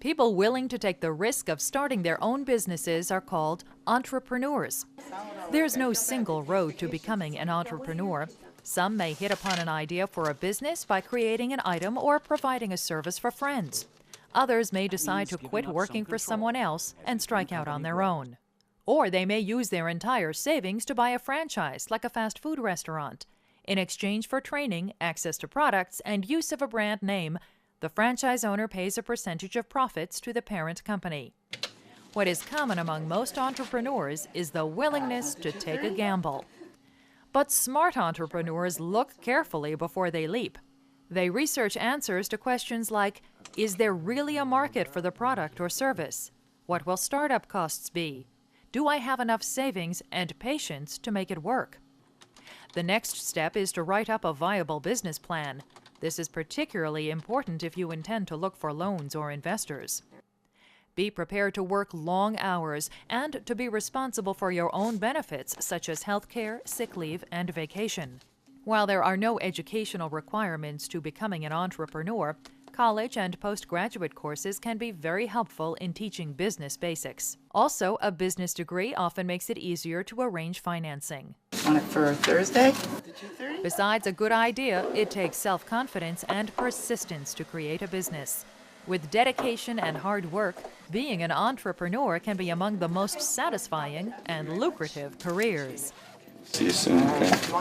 People willing to take the risk of starting their own businesses are called entrepreneurs. There's no single road to becoming an entrepreneur. Some may hit upon an idea for a business by creating an item or providing a service for friends. Others may decide to quit working for someone else and strike out on their own. Or they may use their entire savings to buy a franchise, like a fast food restaurant. In exchange for training, access to products, and use of a brand name, the franchise owner pays a percentage of profits to the parent company. What is common among most entrepreneurs is the willingness to take a gamble. But smart entrepreneurs look carefully before they leap. They research answers to questions like, is there really a market for the product or service? What will startup costs be? Do I have enough savings and patience to make it work? The next step is to write up a viable business plan. This is particularly important if you intend to look for loans or investors. Be prepared to work long hours and to be responsible for your own benefits such as health care, sick leave, and vacation. While there are no educational requirements to becoming an entrepreneur, college and postgraduate courses can be very helpful in teaching business basics. Also, a business degree often makes it easier to arrange financing. On it for Thursday? Besides a good idea, it takes self-confidence and persistence to create a business. With dedication and hard work, being an entrepreneur can be among the most satisfying and lucrative careers. See you soon. Okay.